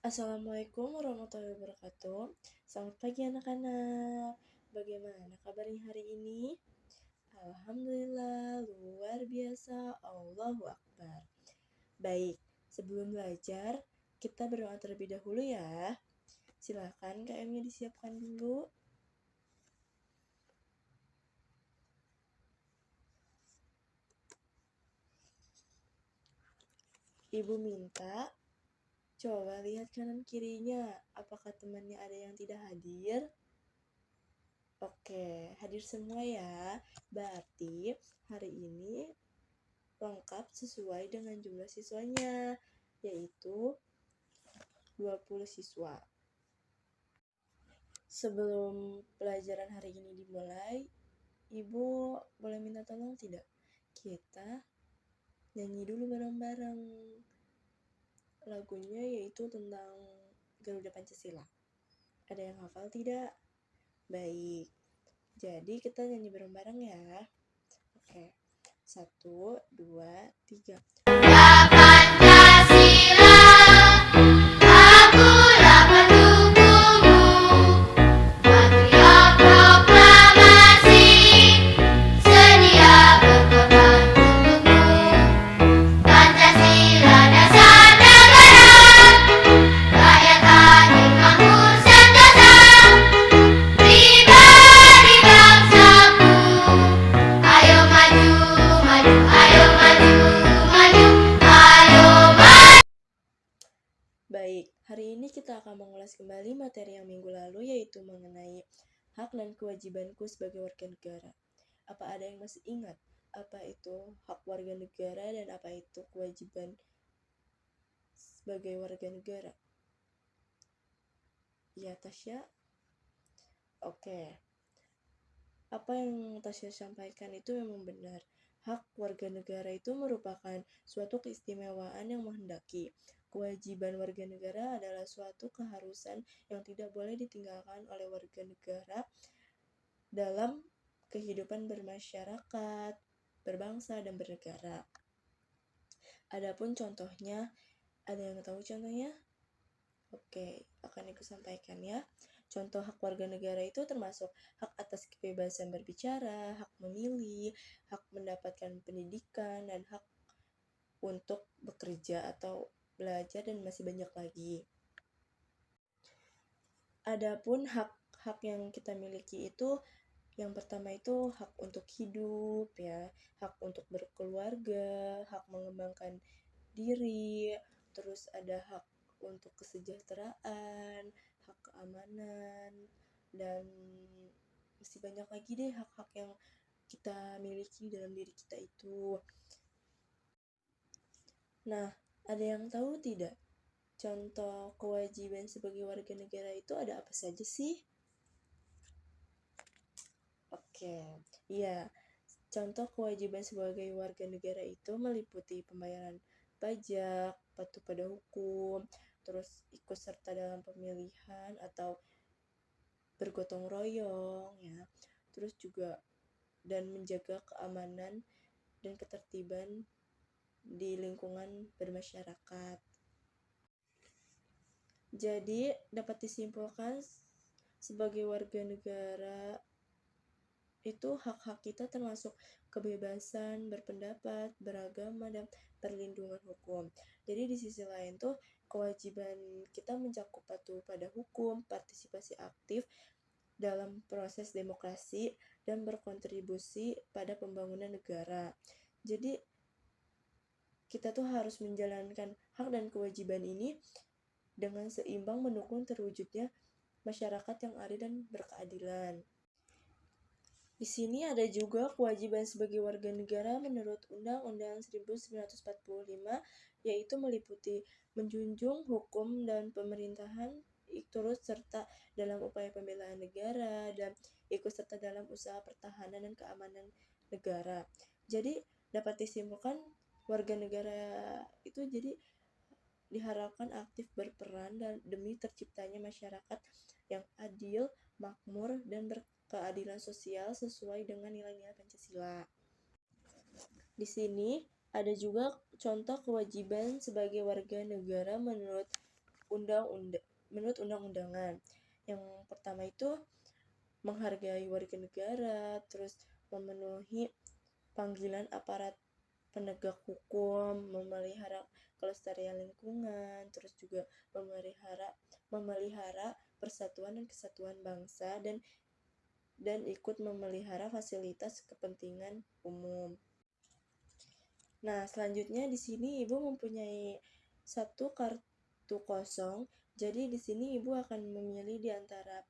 Assalamualaikum warahmatullahi wabarakatuh. Selamat pagi anak-anak. Bagaimana kabarnya hari ini? Alhamdulillah, luar biasa. Allahu Akbar. Baik, sebelum belajar, kita berdoa terlebih dahulu ya. Silakan KM-nya disiapkan dulu. Ibu minta coba lihat kanan kirinya. Apakah temannya ada yang tidak hadir? Oke, hadir semua ya. Berarti hari ini lengkap sesuai dengan jumlah siswanya, yaitu 20 siswa. Sebelum pelajaran hari ini dimulai, Ibu boleh minta tolong tidak? Kita nyanyi dulu bareng-bareng. Lagunya yaitu tentang Garuda Pancasila. Ada yang hafal tidak? Baik. Jadi kita nyanyi bareng-bareng ya. Oke. 1, 2, 3. Baik, hari ini kita akan mengulas kembali materi yang minggu lalu, yaitu mengenai hak dan kewajibanku sebagai warga negara. Apa ada yang masih ingat apa itu hak warga negara dan apa itu kewajiban sebagai warga negara? Ya, Tasya? Oke. Apa yang Tasya sampaikan itu memang benar. Hak warga negara itu merupakan suatu keistimewaan yang menghendaki. Kewajiban warga negara adalah suatu keharusan yang tidak boleh ditinggalkan oleh warga negara dalam kehidupan bermasyarakat, berbangsa, dan bernegara. Adapun contohnya, ada yang tahu contohnya? Oke, akan aku sampaikan ya. Contoh hak warga negara itu termasuk hak atas kebebasan berbicara, hak memilih, hak mendapatkan pendidikan, dan hak untuk bekerja atau belajar, dan masih banyak lagi. Adapun hak-hak yang kita miliki itu, yang pertama itu hak untuk hidup ya, hak untuk berkeluarga, hak mengembangkan diri, terus ada hak untuk kesejahteraan, hak keamanan, dan masih banyak lagi deh hak-hak yang kita miliki dalam diri kita itu. Nah, ada yang tahu tidak? Contoh kewajiban sebagai warga negara itu ada apa saja sih? Oke, iya. Contoh kewajiban sebagai warga negara itu meliputi pembayaran pajak, patuh pada hukum, terus ikut serta dalam pemilihan atau bergotong royong ya. Terus juga dan menjaga keamanan dan ketertiban di lingkungan bermasyarakat. Jadi dapat disimpulkan sebagai warga negara itu hak-hak kita termasuk kebebasan berpendapat, beragama, dan perlindungan hukum. Jadi di sisi lain tuh kewajiban kita mencakup patuh pada hukum, partisipasi aktif dalam proses demokrasi, dan berkontribusi pada pembangunan negara. Jadi kita tuh harus menjalankan hak dan kewajiban ini dengan seimbang mendukung terwujudnya masyarakat yang adil dan berkeadilan. Di sini ada juga kewajiban sebagai warga negara menurut Undang-Undang 1945, yaitu meliputi menjunjung hukum dan pemerintahan, turut serta dalam upaya pembelaan negara, dan ikut serta dalam usaha pertahanan dan keamanan negara. Jadi dapat disimpulkan warga negara itu jadi diharapkan aktif berperan dan demi terciptanya masyarakat yang adil, makmur, dan berkeadilan sosial sesuai dengan nilai-nilai Pancasila. Di sini ada juga contoh kewajiban sebagai warga negara menurut undang-undangan. Yang pertama itu menghargai warga negara, terus memenuhi panggilan aparat penegak hukum, memelihara kelestarian lingkungan, terus juga memelihara persatuan dan kesatuan bangsa, dan ikut memelihara fasilitas kepentingan umum. Nah, selanjutnya di sini Ibu mempunyai satu kartu kosong. Jadi di sini Ibu akan memilih di antara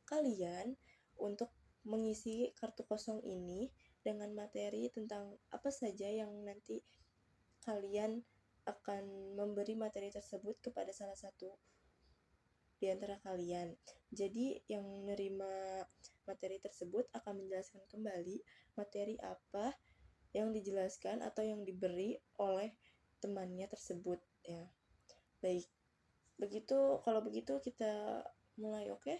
kalian untuk mengisi kartu kosong ini dengan materi tentang apa saja yang nanti kalian akan memberi materi tersebut kepada salah satu di antara kalian. Jadi yang menerima materi tersebut akan menjelaskan kembali materi apa yang dijelaskan atau yang diberi oleh temannya tersebut ya. Baik. Kalau begitu kita mulai, oke?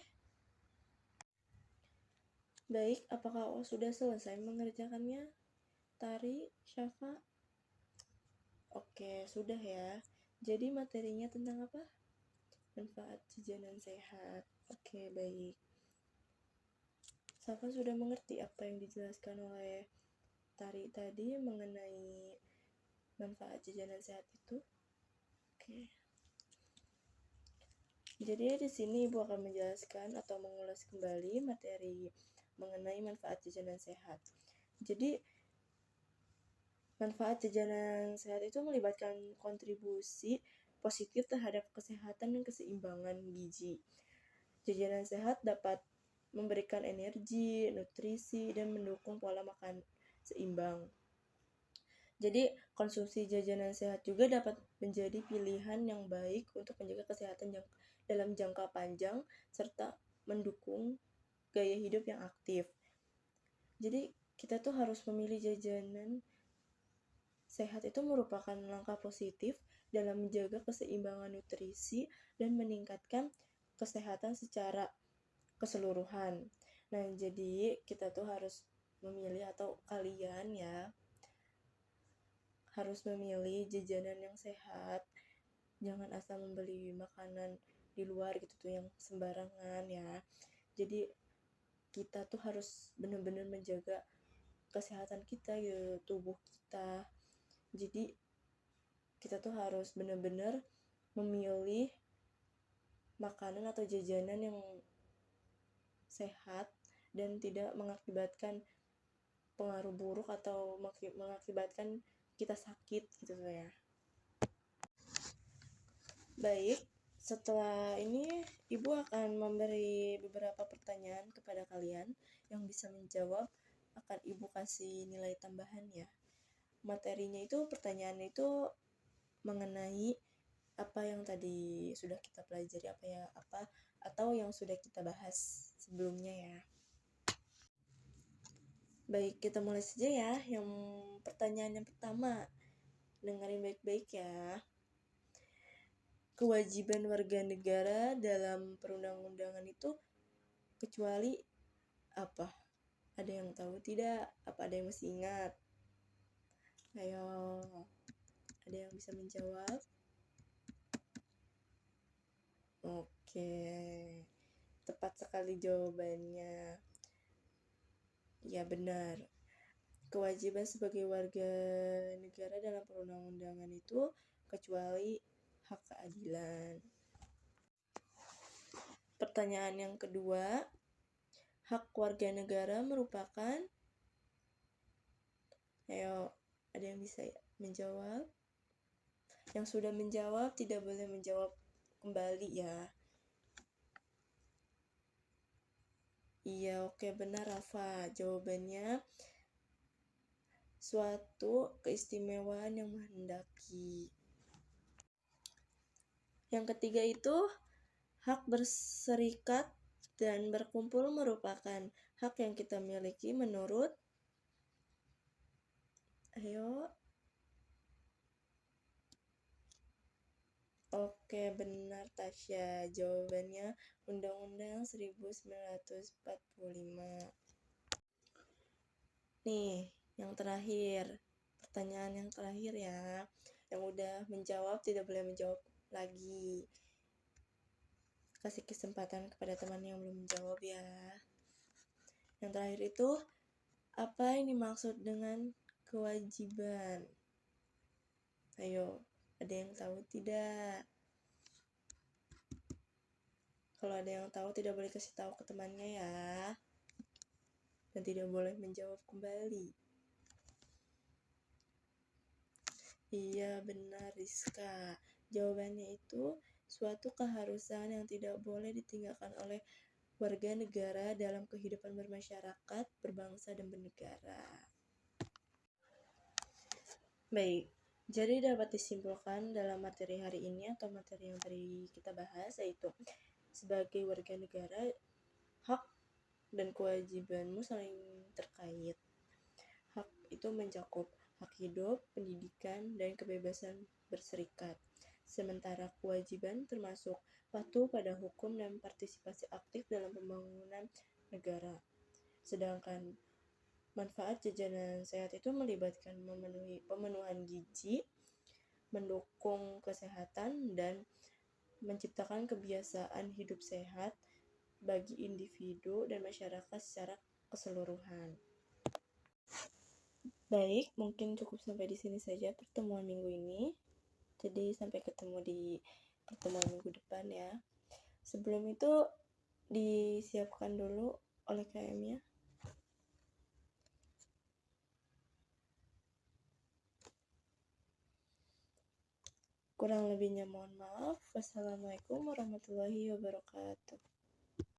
Baik, apakah sudah selesai mengerjakannya? Tari, Syafa? Oke, sudah ya. Jadi materinya tentang apa? Manfaat jajanan sehat. Oke, baik. Syafa sudah mengerti apa yang dijelaskan oleh Tari tadi mengenai manfaat jajanan sehat itu? Oke. Jadi di sini Ibu akan menjelaskan atau mengulas kembali materi mengenai manfaat jajanan sehat. Jadi manfaat jajanan sehat itu melibatkan kontribusi positif terhadap kesehatan dan keseimbangan gizi. Jajanan sehat dapat memberikan energi, nutrisi, dan mendukung pola makan seimbang. Jadi, konsumsi jajanan sehat juga dapat menjadi pilihan yang baik untuk menjaga kesehatan dalam jangka panjang serta mendukung gaya hidup yang aktif. Jadi, kita tuh harus memilih jajanan sehat itu merupakan langkah positif dalam menjaga keseimbangan nutrisi dan meningkatkan kesehatan secara keseluruhan. Nah, jadi kita tuh harus memilih atau kalian ya harus memilih jajanan yang sehat. Jangan asal membeli makanan di luar gitu tuh yang sembarangan ya. Jadi kita tuh harus benar-benar menjaga kesehatan kita gitu, tubuh kita. Jadi kita tuh harus benar-benar memilih makanan atau jajanan yang sehat dan tidak mengakibatkan pengaruh buruk atau mengakibatkan kita sakit gitu ya. Baik, setelah ini Ibu akan memberi beberapa pertanyaan kepada kalian yang bisa menjawab, akan Ibu kasih nilai tambahan ya. Materinya itu, pertanyaannya itu mengenai apa yang tadi sudah kita pelajari, atau yang sudah kita bahas sebelumnya ya. Baik, kita mulai saja ya. Yang pertanyaan yang pertama, dengerin baik-baik ya. Kewajiban warga negara dalam perundang-undangan itu kecuali apa? Ada yang tahu tidak? Apa ada yang masih ingat? Ayo, ada yang bisa menjawab? Oke, tepat sekali jawabannya. Ya benar. Kewajiban sebagai warga negara dalam perundang-undangan itu kecuali hak keadilan. Pertanyaan yang kedua, hak warga negara merupakan, ayo, ada yang bisa menjawab? Yang sudah menjawab tidak boleh menjawab kembali ya. Iya, oke, benar Rafa. Jawabannya suatu keistimewaan yang menghendaki. Yang ketiga itu hak berserikat dan berkumpul merupakan hak yang kita miliki menurut, ayo. Oke, benar Tasya. Jawabannya Undang-Undang 1945. Nih, yang terakhir. Pertanyaan yang terakhir ya. Yang udah menjawab tidak boleh menjawab lagi. kasih kesempatan kepada teman yang belum menjawab ya. Yang terakhir itu, apa yang dimaksud dengan kewajiban? Ayo, ada yang tahu tidak? Kalau ada yang tahu, tidak boleh kasih tahu ke temannya ya. Dan tidak boleh menjawab kembali. Iya, benar Rizka. Jawabannya itu suatu keharusan yang tidak boleh ditinggalkan oleh warga negara dalam kehidupan bermasyarakat, berbangsa, dan bernegara. Baik, jadi dapat disimpulkan dalam materi hari ini atau materi yang tadi kita bahas, yaitu sebagai warga negara, hak dan kewajibanmu saling terkait. Hak itu mencakup hak hidup, pendidikan, dan kebebasan berserikat. Sementara kewajiban termasuk patuh pada hukum dan partisipasi aktif dalam pembangunan negara. Sedangkan manfaat jajanan sehat itu melibatkan pemenuhan gizi, mendukung kesehatan, dan menciptakan kebiasaan hidup sehat bagi individu dan masyarakat secara keseluruhan. Baik, mungkin cukup sampai di sini saja pertemuan minggu ini. Jadi sampai ketemu di pertemuan minggu depan ya. Sebelum itu disiapkan dulu oleh KM-nya. Kurang lebihnya mohon maaf. Wassalamualaikum warahmatullahi wabarakatuh.